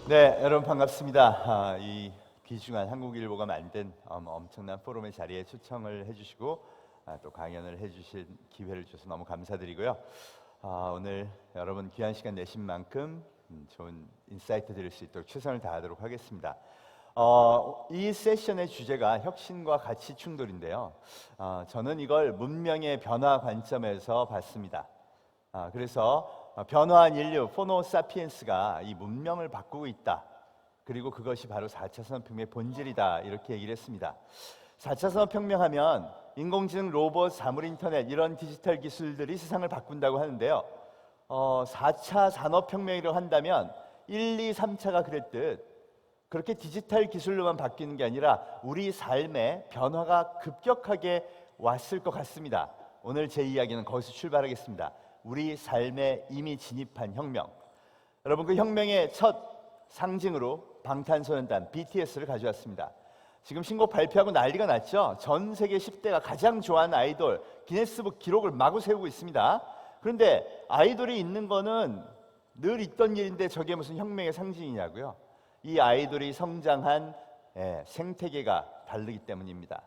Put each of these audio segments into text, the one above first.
네, 여러분 반갑습니다. 이 귀중한 한국일보가 만든 엄청난 포럼의 자리에 초청을 해주시고 또 강연을 해주실 기회를 주셔서 너무 감사드리고요. 오늘 여러분 귀한 시간 내신 만큼 좋은 인사이트 드릴 수 있도록 최선을 다하도록 하겠습니다. 이 세션의 주제가 혁신과 가치 충돌인데요. 저는 이걸 문명의 변화 관점에서 봤습니다. 그래서 변화한 인류, 포노 사피엔스가 이 문명을 바꾸고 있다. 그리고 그것이 바로 4차 산업혁명의 본질이다. 이렇게 얘기를 했습니다. 4차 산업혁명하면 인공지능, 로봇, 사물인터넷 이런 디지털 기술들이 세상을 바꾼다고 하는데요. 4차 산업혁명이라고 한다면 1, 2, 3차가 그랬듯 그렇게 디지털 기술로만 바뀌는 게 아니라 우리 삶에 변화가 급격하게 왔을 것 같습니다. 오늘 제 이야기는 거기서 출발하겠습니다. 우리 삶에 이미 진입한 혁명. 여러분, 그 혁명의 첫 상징으로 방탄소년단 BTS를 가져왔습니다. 지금 신곡 발표하고 난리가 났죠. 전 세계 10대가 가장 좋아하는 아이돌 기네스북 기록을 마구 세우고 있습니다. 그런데 아이돌이 있는 거는 늘 있던 일인데 저게 무슨 혁명의 상징이냐고요. 이 아이돌이 성장한 생태계가 다르기 때문입니다.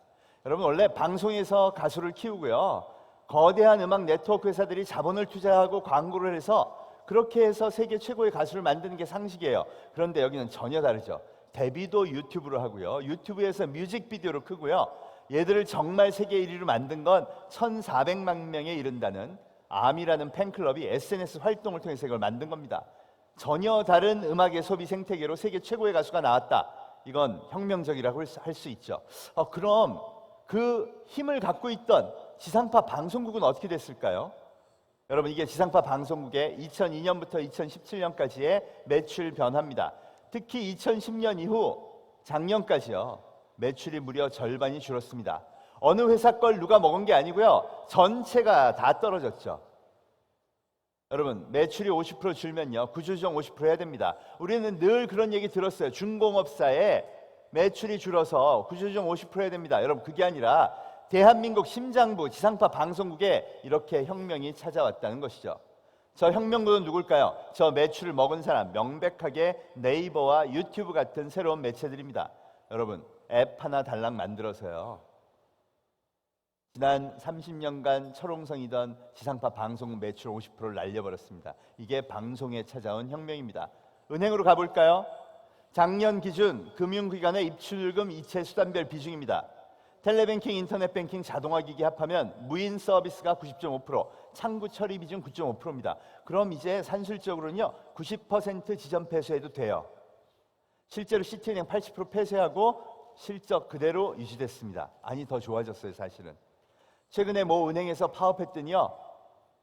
여러분, 원래 방송에서 가수를 키우고요, 거대한 음악 네트워크 회사들이 자본을 투자하고 광고를 해서 그렇게 해서 세계 최고의 가수를 만드는 게 상식이에요. 그런데 여기는 전혀 다르죠. 데뷔도 유튜브로 하고요, 유튜브에서 뮤직비디오로 크고요, 얘들을 정말 세계 1위로 만든 건 1,400만 명에 이른다는 아미라는 팬클럽이 SNS 활동을 통해서 이걸 만든 겁니다. 전혀 다른 음악의 소비 생태계로 세계 최고의 가수가 나왔다. 이건 혁명적이라고 할 수 있죠. 그럼 그 힘을 갖고 있던 지상파 방송국은 어떻게 됐을까요? 여러분, 이게 지상파 방송국의 2002년부터 2017년까지의 매출 변화입니다. 특히 2010년 이후 작년까지요, 매출이 무려 절반이 줄었습니다. 어느 회사 걸 누가 먹은 게 아니고요, 전체가 다 떨어졌죠. 여러분, 매출이 50% 줄면요, 구조조정 50% 해야 됩니다. 우리는 늘 그런 얘기 들었어요. 중공업사에 매출이 줄어서 구조조정 50% 해야 됩니다. 여러분, 그게 아니라 대한민국 심장부 지상파 방송국에 이렇게 혁명이 찾아왔다는 것이죠. 저 혁명군은 누굴까요? 저 매출을 먹은 사람, 명백하게 네이버와 유튜브 같은 새로운 매체들입니다. 여러분, 앱 하나 달랑 만들어서요, 지난 30년간 철옹성이던 지상파 방송국 매출 50%를 날려버렸습니다. 이게 방송에 찾아온 혁명입니다. 은행으로 가볼까요? 작년 기준 금융기관의 입출금 이체 수단별 비중입니다. 텔레뱅킹, 인터넷뱅킹, 자동화기기 합하면 무인 서비스가 90.5%, 창구 처리 비중 9.5%입니다. 그럼 이제 산술적으로는요, 90% 지점 폐쇄해도 돼요. 실제로 시티은행 80% 폐쇄하고 실적 그대로 유지됐습니다. 아니, 더 좋아졌어요, 사실은. 최근에 모 은행에서 파업했더니요,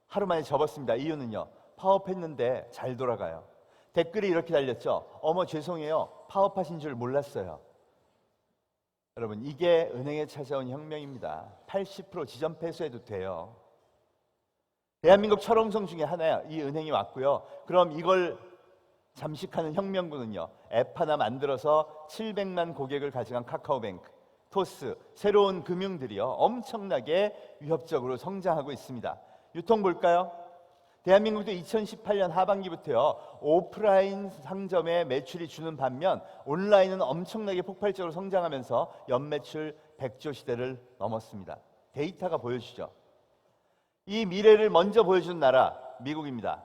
하루 만에 접었습니다. 이유는요, 파업했는데 잘 돌아가요. 댓글이 이렇게 달렸죠. 어머, 죄송해요, 파업하신 줄 몰랐어요. 여러분, 이게 은행에 찾아온 혁명입니다. 80% 지점 폐쇄해도 돼요. 대한민국 철옹성 중에 하나야 이 은행이 왔고요. 그럼 이걸 잠식하는 혁명군은요, 앱 하나 만들어서 700만 고객을 가져간 카카오뱅크, 토스, 새로운 금융들이요, 엄청나게 위협적으로 성장하고 있습니다. 유통 볼까요? 대한민국도 2018년 하반기부터요, 오프라인 상점의 매출이 주는 반면 온라인은 엄청나게 폭발적으로 성장하면서 연매출 100조 시대를 넘었습니다. 데이터가 보여주죠. 이 미래를 먼저 보여준 나라 미국입니다.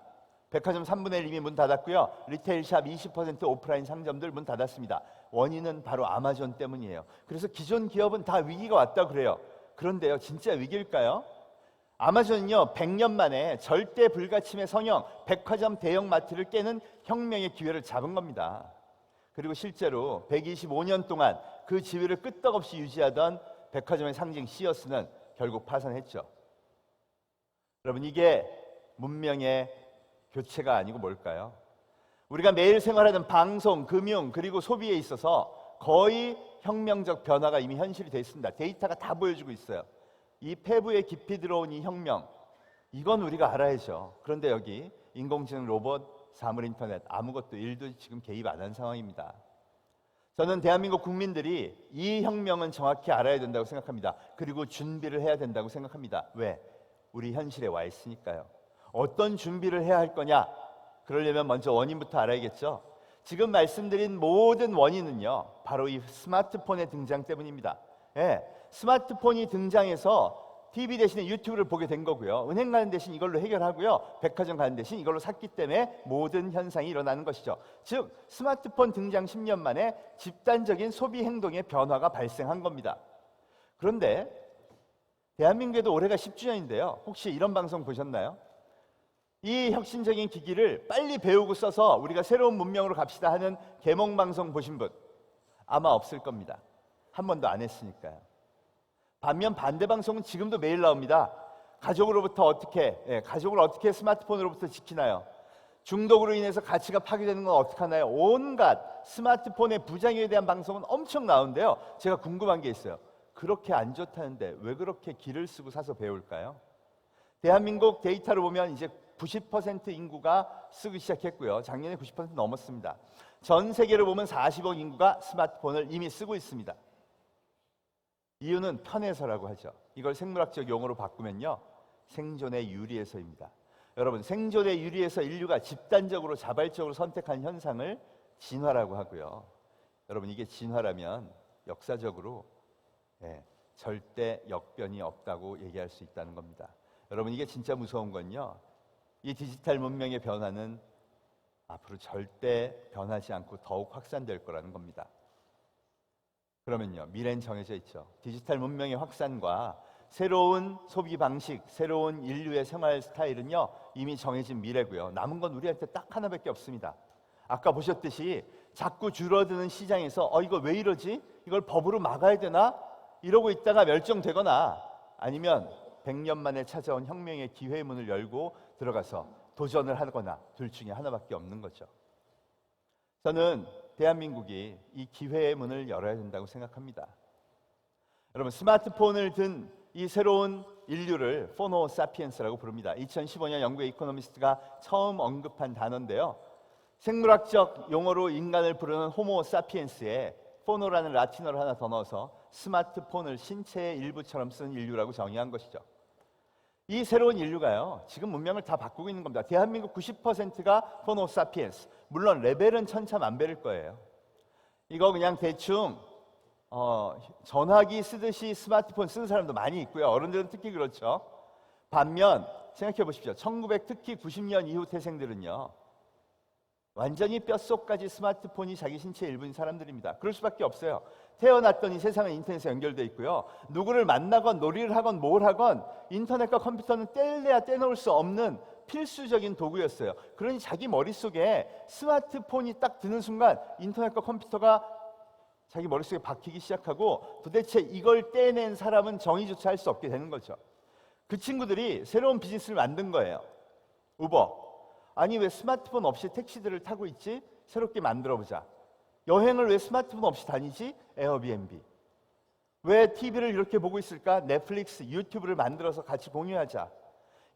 백화점 3분의 1 이미 문 닫았고요, 리테일샵 20% 오프라인 상점들 문 닫았습니다. 원인은 바로 아마존 때문이에요. 그래서 기존 기업은 다 위기가 왔다 그래요. 그런데요, 진짜 위기일까요? 아마존은요, 100년 만에 절대 불가침의 성형, 백화점 대형마트를 깨는 혁명의 기회를 잡은 겁니다. 그리고 실제로 125년 동안 그 지위를 끄떡없이 유지하던 백화점의 상징 시어스는 결국 파산했죠. 여러분, 이게 문명의 교체가 아니고 뭘까요? 우리가 매일 생활하는 방송, 금융, 그리고 소비에 있어서 거의 혁명적 변화가 이미 현실이 되어 있습니다. 데이터가 다 보여주고 있어요. 이 폐부에 깊이 들어온 이 혁명, 이건 우리가 알아야죠. 그런데 여기 인공지능, 로봇, 사물인터넷 아무것도 일도 지금 개입 안 한 상황입니다. 저는 대한민국 국민들이 이 혁명은 정확히 알아야 된다고 생각합니다. 그리고 준비를 해야 된다고 생각합니다. 왜? 우리 현실에 와 있으니까요. 어떤 준비를 해야 할 거냐? 그러려면 먼저 원인부터 알아야겠죠. 지금 말씀드린 모든 원인은요, 바로 이 스마트폰의 등장 때문입니다. 예, 스마트폰이 등장해서 TV 대신에 유튜브를 보게 된 거고요. 은행 가는 대신 이걸로 해결하고요. 백화점 가는 대신 이걸로 샀기 때문에 모든 현상이 일어나는 것이죠. 즉, 스마트폰 등장 10년 만에 집단적인 소비 행동의 변화가 발생한 겁니다. 그런데 대한민국에도 올해가 10주년인데요. 혹시 이런 방송 보셨나요? 이 혁신적인 기기를 빨리 배우고 써서 우리가 새로운 문명으로 갑시다 하는 개몽 방송 보신 분 아마 없을 겁니다. 한 번도 안 했으니까요. 반면 반대 방송은 지금도 매일 나옵니다. 가족으로부터 가족을 어떻게 스마트폰으로부터 지키나요? 중독으로 인해서 가치가 파괴되는 건 어떻게 하나요? 온갖 스마트폰의 부작용에 대한 방송은 엄청 나오는데요. 제가 궁금한 게 있어요. 그렇게 안 좋다는데 왜 그렇게 기를 쓰고 사서 배울까요? 대한민국 데이터로 보면 이제 90% 인구가 쓰기 시작했고요. 작년에 90% 넘었습니다. 전 세계로 보면 40억 인구가 스마트폰을 이미 쓰고 있습니다. 이유는 편해서라고 하죠. 이걸 생물학적 용어로 바꾸면요, 생존에 유리해서입니다. 여러분, 생존에 유리해서 인류가 집단적으로 자발적으로 선택한 현상을 진화라고 하고요. 여러분, 이게 진화라면 역사적으로 절대 역변이 없다고 얘기할 수 있다는 겁니다. 여러분, 이게 진짜 무서운 건요, 이 디지털 문명의 변화는 앞으로 절대 변하지 않고 더욱 확산될 거라는 겁니다. 그러면요, 미래는 정해져 있죠. 디지털 문명의 확산과 새로운 소비 방식, 새로운 인류의 생활 스타일은요, 이미 정해진 미래고요. 남은 건 우리한테 딱 하나밖에 없습니다. 아까 보셨듯이 자꾸 줄어드는 시장에서 이거 왜 이러지? 이걸 법으로 막아야 되나? 이러고 있다가 멸종되거나 아니면 100년 만에 찾아온 혁명의 기회의 문을 열고 들어가서 도전을 하거나 둘 중에 하나밖에 없는 거죠. 저는 대한민국이 이 기회의 문을 열어야 된다고 생각합니다. 여러분, 스마트폰을 든 이 새로운 인류를 포노 사피엔스라고 부릅니다. 2015년 영국의 이코노미스트가 처음 언급한 단어인데요. 생물학적 용어로 인간을 부르는 호모 사피엔스에 포노라는 라틴어를 하나 더 넣어서 스마트폰을 신체의 일부처럼 쓴 인류라고 정의한 것이죠. 이 새로운 인류가요, 지금 문명을 다 바꾸고 있는 겁니다. 대한민국 90%가 포노 사피엔스. 물론 레벨은 천차만별일 거예요. 이거 그냥 대충 전화기 쓰듯이 스마트폰 쓰는 사람도 많이 있고요. 어른들은 특히 그렇죠. 반면 생각해 보십시오. 1900 특히 90년 이후 태생들은요, 완전히 뼛속까지 스마트폰이 자기 신체의 일부인 사람들입니다. 그럴 수밖에 없어요. 태어났더니 세상은 인터넷에 연결돼 있고요. 누구를 만나건 놀이를 하건 뭘 하건 인터넷과 컴퓨터는 떼려야 떼놓을 수 없는 필수적인 도구였어요. 그러니 자기 머릿속에 스마트폰이 딱 드는 순간 인터넷과 컴퓨터가 자기 머릿속에 박히기 시작하고 도대체 이걸 떼낸 사람은 정의조차 할 수 없게 되는 거죠. 그 친구들이 새로운 비즈니스를 만든 거예요. 우버. 아니, 왜 스마트폰 없이 택시들을 타고 있지? 새롭게 만들어보자. 여행을 왜 스마트폰 없이 다니지? 에어비앤비. 왜 TV를 이렇게 보고 있을까? 넷플릭스, 유튜브를 만들어서 같이 공유하자.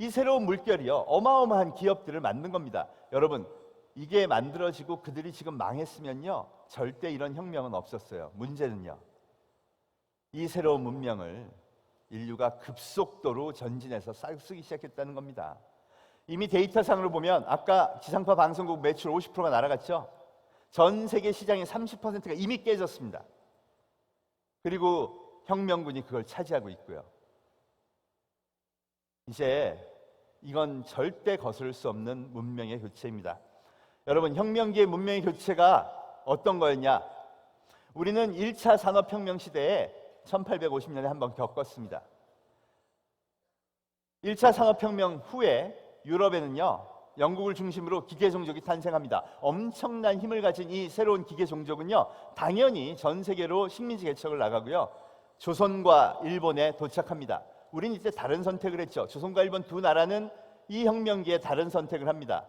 이 새로운 물결이요, 어마어마한 기업들을 만든 겁니다. 여러분, 이게 만들어지고 그들이 지금 망했으면요, 절대 이런 혁명은 없었어요. 문제는요, 이 새로운 문명을 인류가 급속도로 전진해서 쓰기 시작했다는 겁니다. 이미 데이터상으로 보면 아까 지상파 방송국 매출 50%가 날아갔죠. 전 세계 시장의 30%가 이미 깨졌습니다. 그리고 혁명군이 그걸 차지하고 있고요. 이제 이건 절대 거스를 수 없는 문명의 교체입니다. 여러분, 혁명기의 문명의 교체가 어떤 거였냐? 우리는 1차 산업혁명 시대에 1850년에 한번 겪었습니다. 1차 산업혁명 후에 유럽에는요, 영국을 중심으로 기계종족이 탄생합니다. 엄청난 힘을 가진 이 새로운 기계종족은요, 당연히 전 세계로 식민지 개척을 나가고요, 조선과 일본에 도착합니다. 우린 이제 다른 선택을 했죠. 조선과 일본 두 나라는 이 혁명기에 다른 선택을 합니다.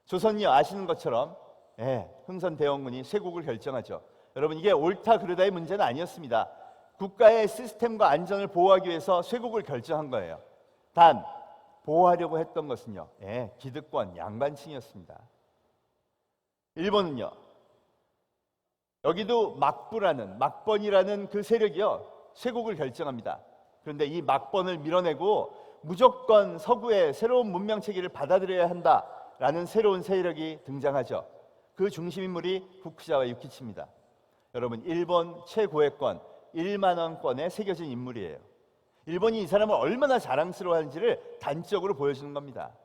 조선이요, 아시는 것처럼 흥선대원군이 쇄국을 결정하죠. 여러분, 이게 옳다 그르다의 문제는 아니었습니다. 국가의 시스템과 안전을 보호하기 위해서 쇄국을 결정한 거예요. 단 보호하려고 했던 것은요, 기득권 양반층이었습니다. 일본은요, 여기도 막번이라는 그 세력이요, 쇄국을 결정합니다. 그런데 이 막번을 밀어내고 무조건 서구의 새로운 문명 체계를 받아들여야 한다라는 새로운 세력이 등장하죠. 그 중심 인물이 후쿠자와 유키치입니다. 여러분, 일본 최고액권 1만 원권에 새겨진 인물이에요. 일본이 이 사람을 얼마나 자랑스러워하는지를 단적으로 보여주는 겁니다.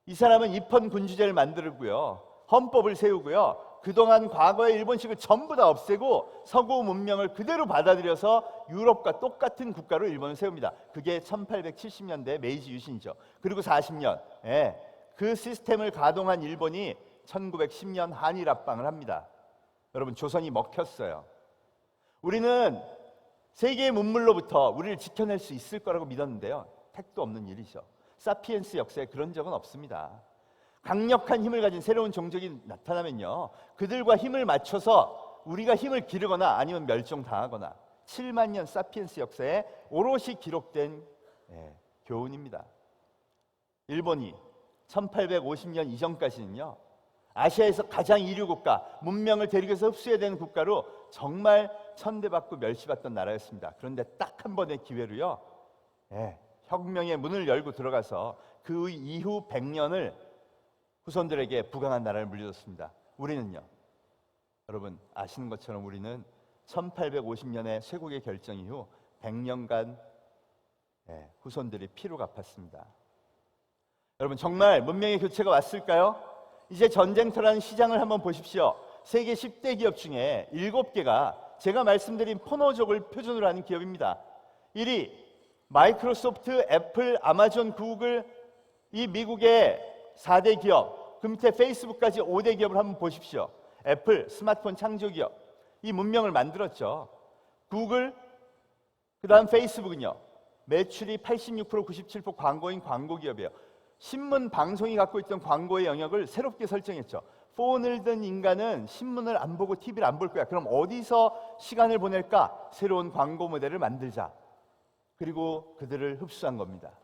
이 사람은 입헌 군주제를 만들고요, 헌법을 세우고요, 그동안 과거의 일본식을 전부 다 없애고 서구 문명을 그대로 받아들여서 유럽과 똑같은 국가로 일본을 세웁니다. 그게 1870년대 메이지 유신이죠. 그리고 40년, 그 시스템을 가동한 일본이 1910년 한일 합방을 합니다. 여러분, 조선이 먹혔어요. 우리는 세계의 문물로부터 우리를 지켜낼 수 있을 거라고 믿었는데요, 택도 없는 일이죠. 사피엔스 역사에 그런 적은 없습니다. 강력한 힘을 가진 새로운 종족이 나타나면요, 그들과 힘을 맞춰서 우리가 힘을 기르거나 아니면 멸종당하거나 7만 년 사피엔스 역사에 오롯이 기록된 교훈입니다. 일본이 1850년 이전까지는요, 아시아에서 가장 이류 국가, 문명을 대륙에서 흡수해야 되는 국가로 정말 천대받고 멸시받던 나라였습니다. 그런데 딱 한 번의 기회로요, 혁명의 문을 열고 들어가서 그 이후 100년을 후손들에게 부강한 나라를 물려줬습니다. 우리는요, 여러분 아시는 것처럼 우리는 1850년의 쇄국의 결정 이후 100년간 후손들이 피로 갚았습니다. 여러분, 정말 문명의 교체가 왔을까요? 이제 전쟁터라는 시장을 한번 보십시오. 세계 10대 기업 중에 7개가 제가 말씀드린 포노족을 표준으로 하는 기업입니다. 1위 마이크로소프트, 애플, 아마존, 구글, 이 미국의 4대 기업, 그 밑에 페이스북까지 5대 기업을 한번 보십시오. 애플, 스마트폰 창조기업, 이 문명을 만들었죠. 구글, 그 다음 페이스북은요, 매출이 86%, 97% 광고인 광고기업이에요. 신문, 방송이 갖고 있던 광고의 영역을 새롭게 설정했죠. 폰을 든 인간은 신문을 안 보고 TV를 안 볼 거야. 그럼 어디서 시간을 보낼까? 새로운 광고 모델을 만들자. 그리고 그들을 흡수한 겁니다.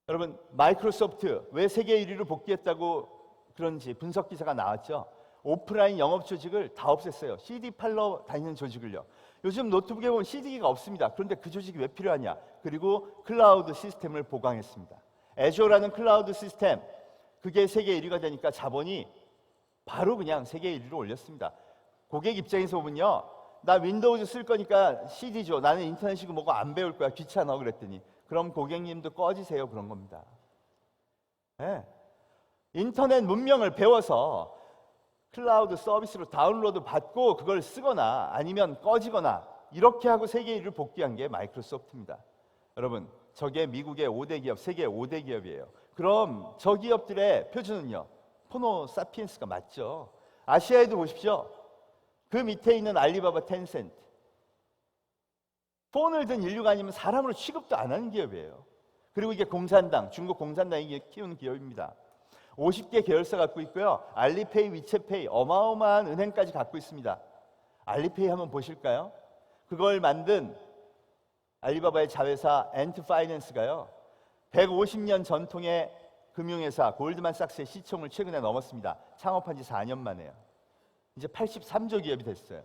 여러분, 마이크로소프트 왜 세계 1위로 복귀했다고 그런지 분석 기사가 나왔죠. 오프라인 영업 조직을 다 없앴어요. CD 팔러 다니는 조직을요. 요즘 노트북에 보면 CD기가 없습니다. 그런데 그 조직이 왜 필요하냐? 그리고 클라우드 시스템을 보강했습니다. 애조라는 클라우드 시스템, 그게 세계 1위가 되니까 자본이 바로 그냥 세계 1위로 올렸습니다. 고객 입장에서 보면요, 나 윈도우즈 쓸 거니까 CD 줘. 나는 인터넷이고 뭐고 안 배울 거야. 귀찮아. 그랬더니 그럼 고객님도 꺼지세요. 그런 겁니다. 인터넷 문명을 배워서 클라우드 서비스로 다운로드 받고 그걸 쓰거나 아니면 꺼지거나 이렇게 하고 세계 1위를 복귀한 게 마이크로소프트입니다. 여러분, 저게 미국의 5대 기업, 세계 5대 기업이에요. 그럼 저 기업들의 표준은요, 포노 사피엔스가 맞죠. 아시아에도 보십시오. 그 밑에 있는 알리바바, 텐센트, 폰을 든 인류가 아니면 사람으로 취급도 안 하는 기업이에요. 그리고 이게 공산당, 중국 공산당이 키우는 기업입니다. 50개 계열사 갖고 있고요, 알리페이, 위챗페이, 어마어마한 은행까지 갖고 있습니다. 알리페이 한번 보실까요? 그걸 만든 알리바바의 자회사 엔트파이낸스가요, 150년 전통의 금융회사 골드만삭스의 시총을 최근에 넘었습니다. 창업한 지 4년 만에요. 이제 83조 기업이 됐어요.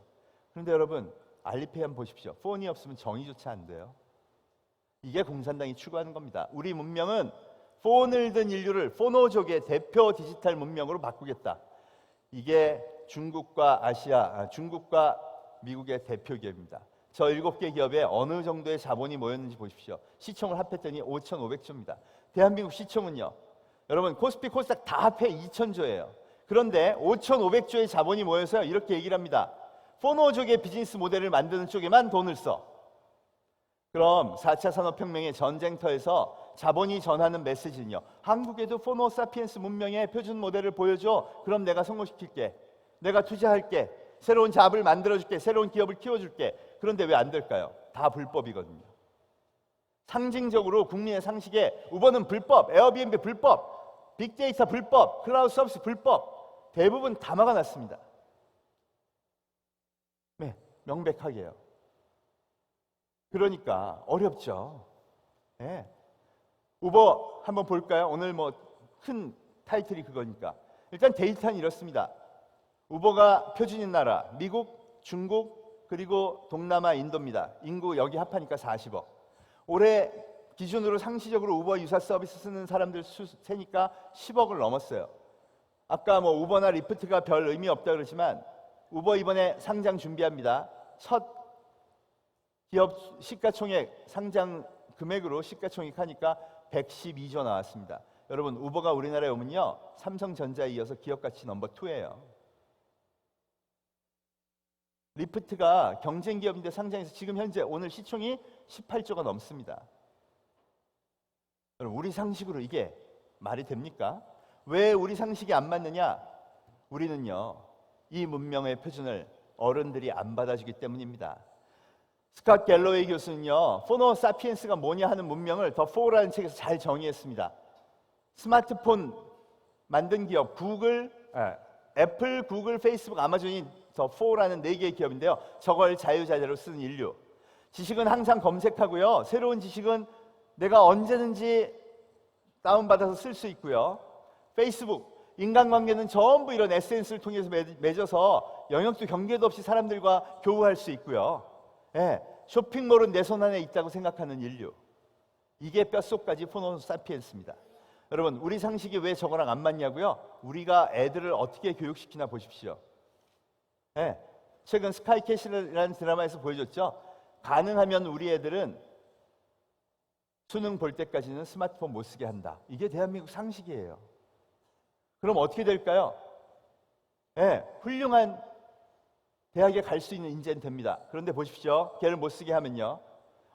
그런데 여러분, 알리페이 한번 보십시오. 폰이 없으면 정의조차 안 돼요. 이게 공산당이 추구하는 겁니다. 우리 문명은 폰을 든 인류를 포노족의 대표 디지털 문명으로 바꾸겠다. 이게 중국과 중국과 미국의 대표 기업입니다. 저 7개 기업에 어느 정도의 자본이 모였는지 보십시오. 시총을 합했더니 5,500조입니다. 대한민국 시총은요, 여러분 코스피 코스닥 다 합해 2,000조예요. 그런데 5,500조의 자본이 모여서 이렇게 얘기를 합니다. 포노족의 비즈니스 모델을 만드는 쪽에만 돈을 써. 그럼 4차 산업혁명의 전쟁터에서 자본이 전하는 메시지는요, 한국에도 포노 사피엔스 문명의 표준 모델을 보여줘. 그럼 내가 성공시킬게. 내가 투자할게. 새로운 잡을 만들어줄게. 새로운 기업을 키워줄게. 그런데 왜 안 될까요? 다 불법이거든요. 상징적으로 국민의 상식에 우버는 불법, 에어비앤비 불법, 빅데이터 불법, 클라우드 서비스 불법, 대부분 다 막아놨습니다. 네, 명백하게요. 그러니까 어렵죠. 네. 우버 한번 볼까요? 오늘 뭐 큰 타이틀이 그거니까. 일단 데이터는 이렇습니다. 우버가 표준인 나라, 미국, 중국, 그리고 동남아, 인도입니다. 인구 여기 합하니까 40억. 올해 기준으로 상시적으로 우버 유사 서비스 쓰는 사람들 수 세니까 10억을 넘었어요. 아까 뭐 우버나 리프트가 별 의미 없다 그러지만 우버 이번에 상장 준비합니다. 첫 기업 시가총액 상장 금액으로 시가총액 하니까 112조 나왔습니다. 여러분, 우버가 우리나라에 오면요, 삼성전자에 이어서 기업 가치 넘버 2예요. 리프트가 경쟁 기업인데 상장해서 지금 현재 오늘 시총이 18조가 넘습니다. 여러분, 우리 상식으로 이게 말이 됩니까? 왜 우리 상식이 안 맞느냐? 우리는요, 이 문명의 표준을 어른들이 안 받아주기 때문입니다. 스캇 갤러웨이 교수는요, 포노 사피엔스가 뭐냐 하는 문명을 더 4라는 책에서 잘 정의했습니다. 스마트폰 만든 기업 애플, 구글, 페이스북, 아마존이 더 4라는 4개의 기업인데요. 저걸 자유자재로 쓰는 인류. 지식은 항상 검색하고요. 새로운 지식은 내가 언제든지 다운받아서 쓸 수 있고요. 페이스북, 인간관계는 전부 이런 SNS를 통해서 맺어서 영역도 경계도 없이 사람들과 교우할 수 있고요. 쇼핑몰은 내 손 안에 있다고 생각하는 인류. 이게 뼛속까지 포노 사피엔스입니다. 여러분, 우리 상식이 왜 저거랑 안 맞냐고요? 우리가 애들을 어떻게 교육시키나 보십시오. 최근 스카이캐슬이라는 드라마에서 보여줬죠. 가능하면 우리 애들은 수능 볼 때까지는 스마트폰 못 쓰게 한다. 이게 대한민국 상식이에요. 그럼 어떻게 될까요? 훌륭한 대학에 갈 수 있는 인재는 됩니다. 그런데 보십시오. 걔를 못 쓰게 하면요,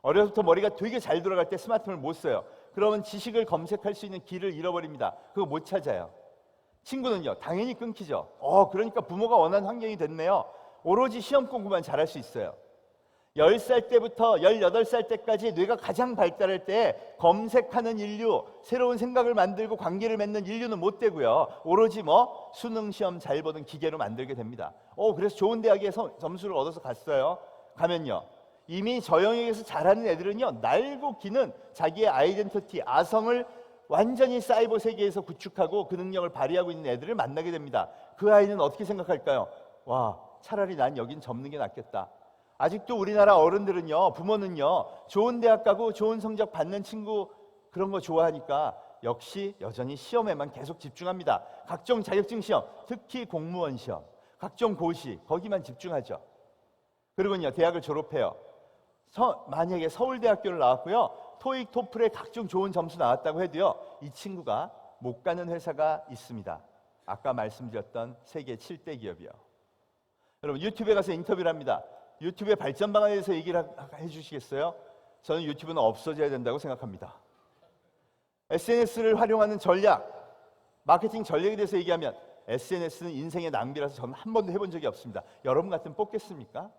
어려서부터 머리가 되게 잘 돌아갈 때 스마트폰을 못 써요. 그러면 지식을 검색할 수 있는 길을 잃어버립니다. 그거 못 찾아요. 친구는요, 당연히 끊기죠. 그러니까 부모가 원하는 환경이 됐네요. 오로지 시험 공부만 잘할 수 있어요. 10살 때부터 18살 때까지 뇌가 가장 발달할 때 검색하는 인류, 새로운 생각을 만들고 관계를 맺는 인류는 못 되고요. 오로지 수능 시험 잘 보는 기계로 만들게 됩니다. 그래서 좋은 대학에 점수를 얻어서 갔어요. 가면요, 이미 저 영역에서 잘하는 애들은요, 날고 기는 자기의 아이덴티티, 아성을 완전히 사이버 세계에서 구축하고 그 능력을 발휘하고 있는 애들을 만나게 됩니다. 그 아이는 어떻게 생각할까요? 와, 차라리 난 여긴 접는 게 낫겠다. 아직도 우리나라 어른들은요, 부모는요, 좋은 대학 가고 좋은 성적 받는 친구 그런 거 좋아하니까 역시 여전히 시험에만 계속 집중합니다. 각종 자격증 시험, 특히 공무원 시험, 각종 고시, 거기만 집중하죠. 그리고요, 대학을 졸업해요. 만약에 서울대학교를 나왔고요, 토익, 토플에 각종 좋은 점수 나왔다고 해도요, 이 친구가 못 가는 회사가 있습니다. 아까 말씀드렸던 세계 7대 기업이요. 여러분, 유튜브에 가서 인터뷰를 합니다. 유튜브의 발전 방안에 대해서 얘기를 해주시겠어요? 저는 유튜브는 없어져야 된다고 생각합니다. SNS를 활용하는 전략, 마케팅 전략에 대해서 얘기하면 SNS는 인생의 낭비라서 저는 한 번도 해본 적이 없습니다. 여러분 같으면 뽑겠습니까?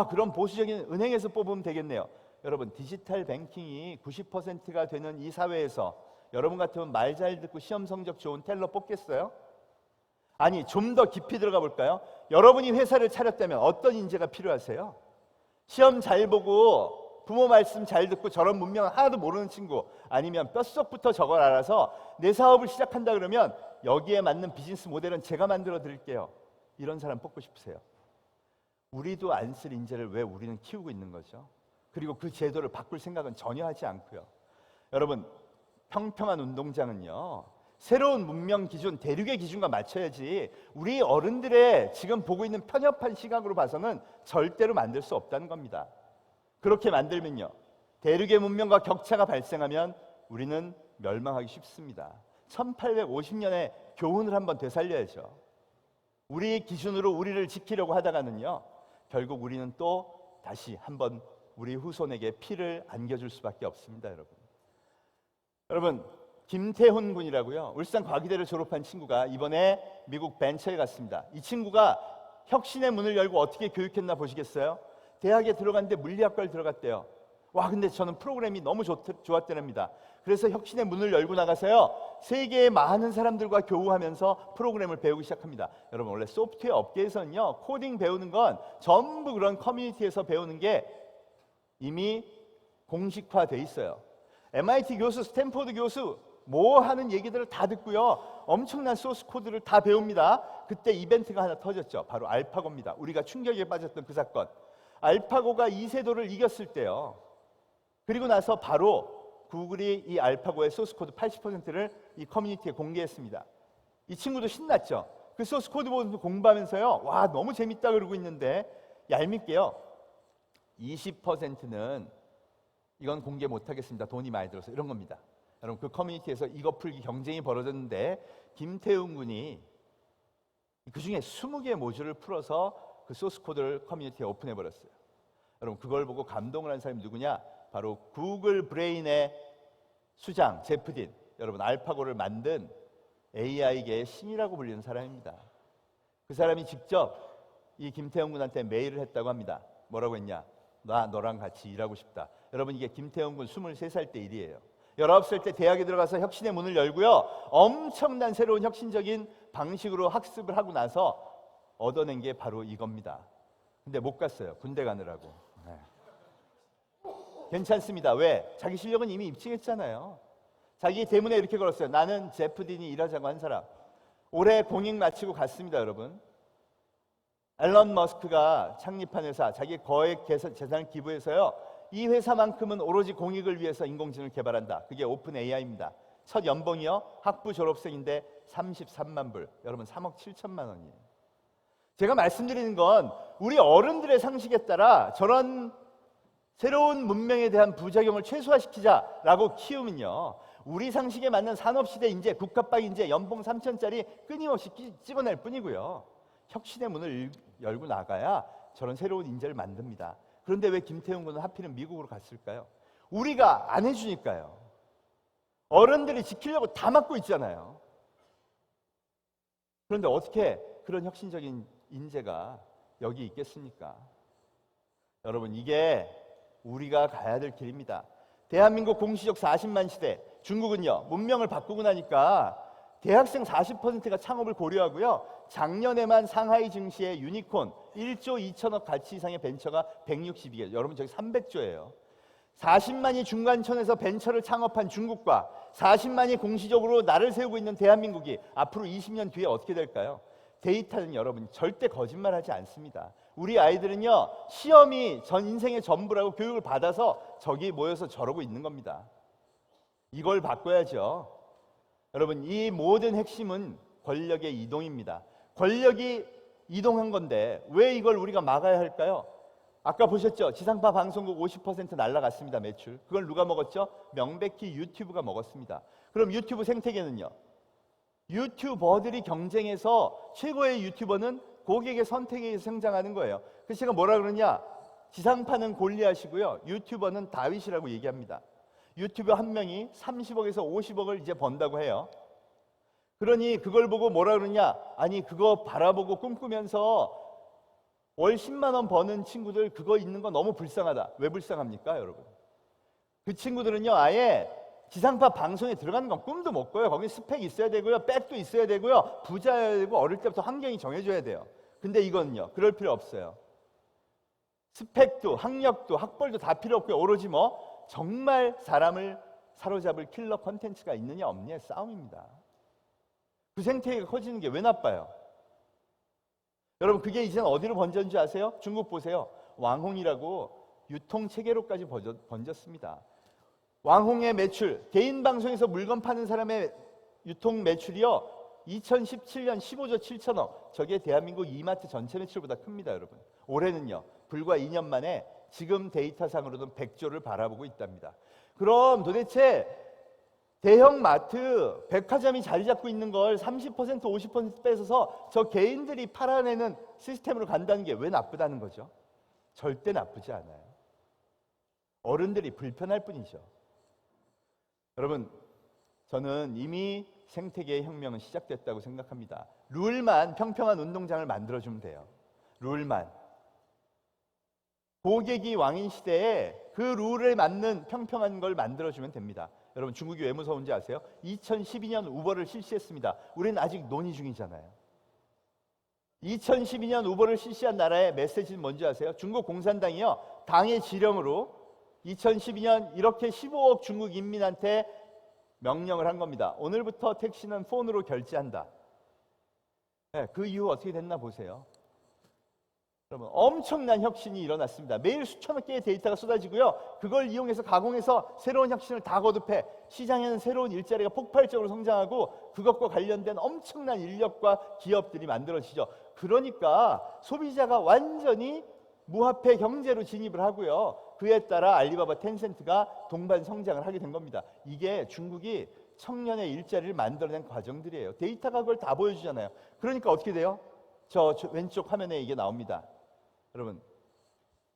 그럼 보수적인 은행에서 뽑으면 되겠네요. 여러분, 디지털 뱅킹이 90%가 되는 이 사회에서 여러분 같으면 말 잘 듣고 시험 성적 좋은 텔러 뽑겠어요? 아니, 좀 더 깊이 들어가 볼까요? 여러분이 회사를 차렸다면 어떤 인재가 필요하세요? 시험 잘 보고 부모 말씀 잘 듣고 저런 문명 하나도 모르는 친구, 아니면 뼛속부터 저걸 알아서 내 사업을 시작한다 그러면 여기에 맞는 비즈니스 모델은 제가 만들어 드릴게요. 이런 사람 뽑고 싶으세요? 우리도 안 쓸 인재를 왜 우리는 키우고 있는 거죠? 그리고 그 제도를 바꿀 생각은 전혀 하지 않고요. 여러분, 평평한 운동장은요, 새로운 문명 기준, 대륙의 기준과 맞춰야지 우리 어른들의 지금 보고 있는 편협한 시각으로 봐서는 절대로 만들 수 없다는 겁니다. 그렇게 만들면요, 대륙의 문명과 격차가 발생하면 우리는 멸망하기 쉽습니다. 1850년의 교훈을 한번 되살려야죠. 우리 기준으로 우리를 지키려고 하다가는요, 결국 우리는 또 다시 한번 우리 후손에게 피를 안겨줄 수밖에 없습니다. 여러분, 김태훈 군이라고요, 울산 과기대를 졸업한 친구가 이번에 미국 벤처에 갔습니다. 이 친구가 혁신의 문을 열고 어떻게 교육했나 보시겠어요? 대학에 들어갔는데 물리학과를 들어갔대요. 근데 저는 프로그램이 너무 좋았답니다. 그래서 혁신의 문을 열고 나가서요, 세계의 많은 사람들과 교우하면서 프로그램을 배우기 시작합니다. 여러분, 원래 소프트웨어 업계에서는요, 코딩 배우는 건 전부 그런 커뮤니티에서 배우는 게 이미 공식화돼 있어요. MIT 교수, 스탠포드 교수 뭐 하는 얘기들을 다 듣고요, 엄청난 소스 코드를 다 배웁니다. 그때 이벤트가 하나 터졌죠. 바로 알파고입니다. 우리가 충격에 빠졌던 그 사건. 알파고가 이세돌을 이겼을 때요, 그리고 나서 바로 구글이 이 알파고의 소스 코드 80%를 이 커뮤니티에 공개했습니다. 이 친구도 신났죠. 그 소스 코드 보면서 공부하면서요, 와 너무 재밌다 그러고 있는데 얄밉게요, 20%는 이건 공개 못하겠습니다, 돈이 많이 들어서, 이런 겁니다. 여러분, 그 커뮤니티에서 이거 풀기 경쟁이 벌어졌는데 김태훈 군이 그 중에 20개의 모듈을 풀어서 그 소스 코드를 커뮤니티에 오픈해 버렸어요. 여러분, 그걸 보고 감동을 한 사람이 누구냐? 바로 구글 브레인의 수장 제프 딘, 여러분 알파고를 만든 AI계의 신이라고 불리는 사람입니다. 그 사람이 직접 이 김태훈 군한테 메일을 했다고 합니다. 뭐라고 했냐? 나 너랑 같이 일하고 싶다. 여러분, 이게 김태훈 군 23살 때 일이에요. 19살 때 대학에 들어가서 혁신의 문을 열고요, 엄청난 새로운 혁신적인 방식으로 학습을 하고 나서 얻어낸 게 바로 이겁니다. 근데 못 갔어요, 군대 가느라고. 네. 괜찮습니다. 왜? 자기 실력은 이미 입증했잖아요. 자기 대문에 이렇게 걸었어요. 나는 제프 딘이 일하자고 한 사람. 올해 공익 마치고 갔습니다, 여러분. 앨런 머스크가 창립한 회사, 자기 거액 재산을 기부해서요, 이 회사만큼은 오로지 공익을 위해서 인공지능을 개발한다. 그게 오픈 AI입니다. 첫 연봉이요, 학부 졸업생인데 33만 불. 여러분, 3억 7천만 원이에요. 제가 말씀드리는 건 우리 어른들의 상식에 따라 저런 새로운 문명에 대한 부작용을 최소화시키자라고 키우면요, 우리 상식에 맞는 산업시대 인재, 국가박 인재, 연봉 3천짜리 끊임없이 찍어낼 뿐이고요, 혁신의 문을 열고 나가야 저런 새로운 인재를 만듭니다. 그런데 왜 김태훈 군은 하필은 미국으로 갔을까요? 우리가 안 해주니까요. 어른들이 지키려고 다 막고 있잖아요. 그런데 어떻게 그런 혁신적인 인재가 여기 있겠습니까? 여러분, 이게 우리가 가야 될 길입니다. 대한민국 공시적 40만 시대, 중국은요, 문명을 바꾸고 나니까 대학생 40%가 창업을 고려하고요, 작년에만 상하이 증시의 유니콘 1조 2천억 가치 이상의 벤처가 162개, 여러분 저기 300조예요. 40만이 중간천에서 벤처를 창업한 중국과 40만이 공시적으로 날을 세우고 있는 대한민국이 앞으로 20년 뒤에 어떻게 될까요? 데이터는 여러분 절대 거짓말하지 않습니다. 우리 아이들은요, 시험이 전 인생의 전부라고 교육을 받아서 저기 모여서 저러고 있는 겁니다. 이걸 바꿔야죠. 여러분, 이 모든 핵심은 권력의 이동입니다. 권력이 이동한 건데 왜 이걸 우리가 막아야 할까요? 아까 보셨죠? 지상파 방송국 50% 날라갔습니다, 매출. 그걸 누가 먹었죠? 명백히 유튜브가 먹었습니다. 그럼 유튜브 생태계는요? 유튜버들이 경쟁해서 최고의 유튜버는 고객의 선택에 의해서 성장하는 거예요. 그래서 제가 뭐라 그러냐? 지상파는 골리앗이고요, 유튜버는 다윗이라고 얘기합니다. 유튜버 한 명이 30억에서 50억을 이제 번다고 해요. 그러니 그걸 보고 뭐라 그러냐? 아니, 그거 바라보고 꿈꾸면서 월 10만 원 버는 친구들 그거 있는 거 너무 불쌍하다. 왜 불쌍합니까, 여러분? 그 친구들은요, 아예 지상파 방송에 들어가는 건 꿈도 못 꿔요. 거기 스펙 있어야 되고요, 백도 있어야 되고요, 부자여야 되고, 어릴 때부터 환경이 정해져야 돼요. 근데 이거는요, 그럴 필요 없어요. 스펙도 학력도 학벌도 다 필요 없고요, 오로지 정말 사람을 사로잡을 킬러 컨텐츠가 있느냐 없느냐의 싸움입니다. 그 생태계가 커지는 게 왜 나빠요? 여러분, 그게 이제는 어디로 번졌는지 아세요? 중국 보세요. 왕홍이라고 유통체계로까지 번졌습니다. 왕홍의 매출, 개인 방송에서 물건 파는 사람의 유통 매출이요, 2017년 15조 7천억. 저게 대한민국 이마트 전체 매출보다 큽니다, 여러분. 올해는요, 불과 2년 만에 지금 데이터상으로는 100조를 바라보고 있답니다. 그럼 도대체 대형 마트, 백화점이 자리 잡고 있는 걸 30%, 50% 뺏어서 저 개인들이 팔아내는 시스템으로 간다는 게 왜 나쁘다는 거죠? 절대 나쁘지 않아요. 어른들이 불편할 뿐이죠. 여러분, 저는 이미 생태계의 혁명은 시작됐다고 생각합니다. 룰만, 평평한 운동장을 만들어주면 돼요. 룰만. 고객이 왕인 시대에 그 룰에 맞는 평평한 걸 만들어주면 됩니다. 여러분, 중국이 왜 무서운지 아세요? 2012년 우버를 실시했습니다. 우리는 아직 논의 중이잖아요. 2012년 우버를 실시한 나라의 메시지는 뭔지 아세요? 중국 공산당이요, 당의 지령으로 2012년 이렇게 15억 중국 인민한테 명령을 한 겁니다. 오늘부터 택시는 폰으로 결제한다. 네, 그 이후 어떻게 됐나 보세요. 여러분, 엄청난 혁신이 일어났습니다. 매일 수천억 개의 데이터가 쏟아지고요. 그걸 이용해서 가공해서 새로운 혁신을 다 거듭해 시장에는 새로운 일자리가 폭발적으로 성장하고 그것과 관련된 엄청난 인력과 기업들이 만들어지죠. 그러니까 소비자가 완전히 무화폐 경제로 진입을 하고요. 그에 따라 알리바바, 텐센트가 동반 성장을 하게 된 겁니다. 이게 중국이 청년의 일자리를 만들어낸 과정들이에요. 데이터가 그걸 다 보여주잖아요. 그러니까 어떻게 돼요? 저 왼쪽 화면에 이게 나옵니다. 여러분,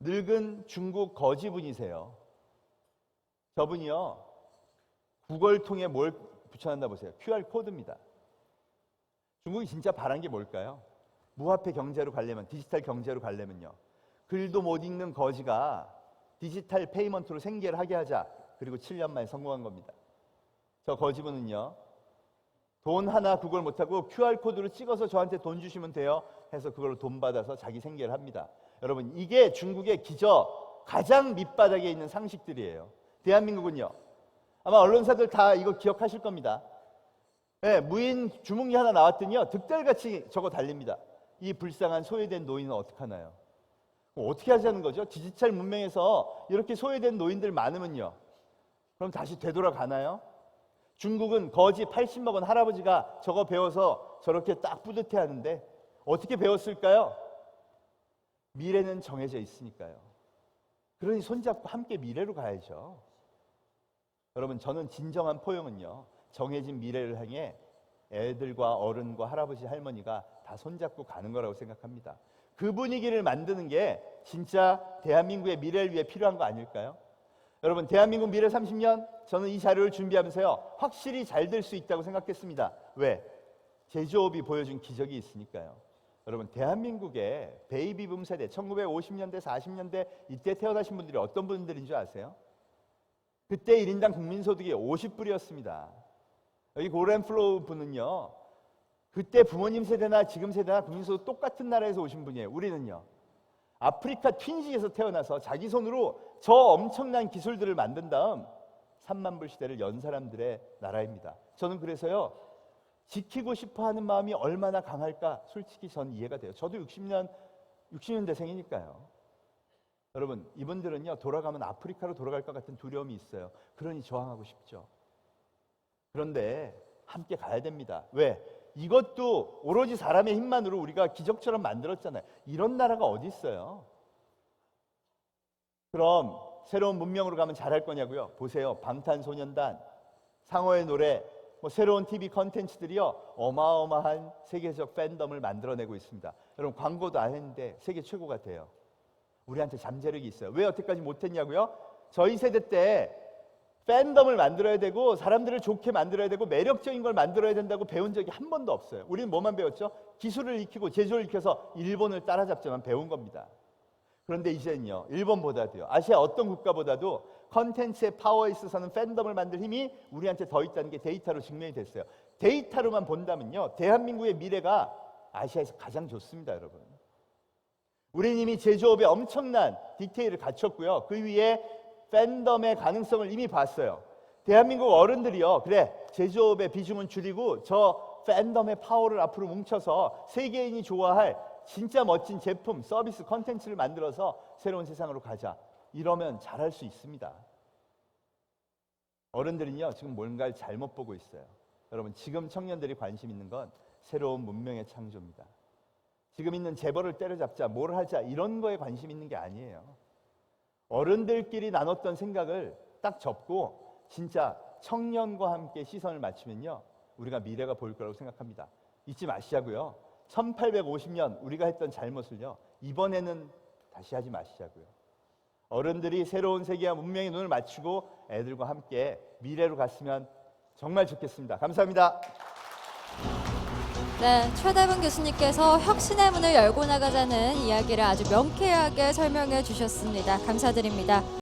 늙은 중국 거지분이세요. 저분이요, 구걸통에 뭘 붙여놨나 보세요. QR 코드입니다. 중국이 진짜 바란 게 뭘까요? 무화폐 경제로 가려면, 디지털 경제로 가려면요, 글도 못 읽는 거지가 디지털 페이먼트로 생계를 하게 하자. 그리고 7년 만에 성공한 겁니다. 저 거지분은요, 돈 하나 구걸 못하고 QR코드로 찍어서 저한테 돈 주시면 돼요 해서 그걸로 돈 받아서 자기 생계를 합니다. 여러분, 이게 중국의 기저 가장 밑바닥에 있는 상식들이에요. 대한민국은요, 아마 언론사들 다 이거 기억하실 겁니다. 네, 무인 주문기 하나 나왔더니요, 득달같이 저거 달립니다. 이 불쌍한 소외된 노인은 어떡하나요? 어떻게 하자는 거죠? 디지털 문명에서 이렇게 소외된 노인들 많으면요, 그럼 다시 되돌아가나요? 중국은 거지 80 먹은 할아버지가 저거 배워서 저렇게 딱 뿌듯해 하는데 어떻게 배웠을까요? 미래는 정해져 있으니까요. 그러니 손잡고 함께 미래로 가야죠. 여러분, 저는 진정한 포용은요, 정해진 미래를 향해 애들과 어른과 할아버지, 할머니가 다 손잡고 가는 거라고 생각합니다. 그 분위기를 만드는 게 진짜 대한민국의 미래를 위해 필요한 거 아닐까요? 여러분, 대한민국 미래 30년, 저는 이 자료를 준비하면서요, 확실히 잘 될 수 있다고 생각했습니다. 왜? 제조업이 보여준 기적이 있으니까요. 여러분, 대한민국의 베이비붐 세대, 1950년대, 40년대 이때 태어나신 분들이 어떤 분들인 줄 아세요? 그때 1인당 국민소득이 50불이었습니다. 여기 고렌플로우 분은요, 그때 부모님 세대나 지금 세대나 국민소득 똑같은 나라에서 오신 분이에요. 우리는요, 아프리카 튠지에서 태어나서 자기 손으로 저 엄청난 기술들을 만든 다음 3만 불 시대를 연 사람들의 나라입니다. 저는 그래서요, 지키고 싶어하는 마음이 얼마나 강할까 솔직히 전 이해가 돼요. 저도 60년대생이니까요. 여러분, 이분들은요, 돌아가면 아프리카로 돌아갈 것 같은 두려움이 있어요. 그러니 저항하고 싶죠. 그런데 함께 가야 됩니다. 왜? 이것도 오로지 사람의 힘만으로 우리가 기적처럼 만들었잖아요. 이런 나라가 어디 있어요? 그럼 새로운 문명으로 가면 잘할 거냐고요? 보세요. 방탄소년단, 상어의 노래, 새로운 TV 컨텐츠들이요, 어마어마한 세계적 팬덤을 만들어내고 있습니다. 여러분, 광고도 안 했는데 세계 최고가 돼요. 우리한테 잠재력이 있어요. 왜 여태까지 못했냐고요? 저희 세대 때 팬덤을 만들어야 되고 사람들을 좋게 만들어야 되고 매력적인 걸 만들어야 된다고 배운 적이 한 번도 없어요. 우리는 뭐만 배웠죠? 기술을 익히고 제조를 익혀서 일본을 따라잡자만 배운 겁니다. 그런데 이제는요, 일본보다도요, 아시아 어떤 국가보다도 컨텐츠의 파워에 있어서는 팬덤을 만들 힘이 우리한테 더 있다는 게 데이터로 증명이 됐어요. 데이터로만 본다면요, 대한민국의 미래가 아시아에서 가장 좋습니다. 여러분, 우리는 이미 제조업에 엄청난 디테일을 갖췄고요, 그 위에 팬덤의 가능성을 이미 봤어요. 대한민국 어른들이요, 그래, 제조업의 비중은 줄이고 저 팬덤의 파워를 앞으로 뭉쳐서 세계인이 좋아할 진짜 멋진 제품, 서비스, 컨텐츠를 만들어서 새로운 세상으로 가자. 이러면 잘할 수 있습니다. 어른들은요, 지금 뭔가를 잘못 보고 있어요. 여러분, 지금 청년들이 관심 있는 건 새로운 문명의 창조입니다. 지금 있는 재벌을 때려잡자, 뭘 하자, 이런 거에 관심 있는 게 아니에요. 어른들끼리 나눴던 생각을 딱 접고 진짜 청년과 함께 시선을 맞추면요, 우리가 미래가 보일 거라고 생각합니다. 잊지 마시자고요. 1850년 우리가 했던 잘못을요, 이번에는 다시 하지 마시자고요. 어른들이 새로운 세계와 문명의 눈을 맞추고 애들과 함께 미래로 갔으면 정말 좋겠습니다. 감사합니다. 네, 최대분 교수님께서 혁신의 문을 열고 나가자는 이야기를 아주 명쾌하게 설명해 주셨습니다. 감사드립니다.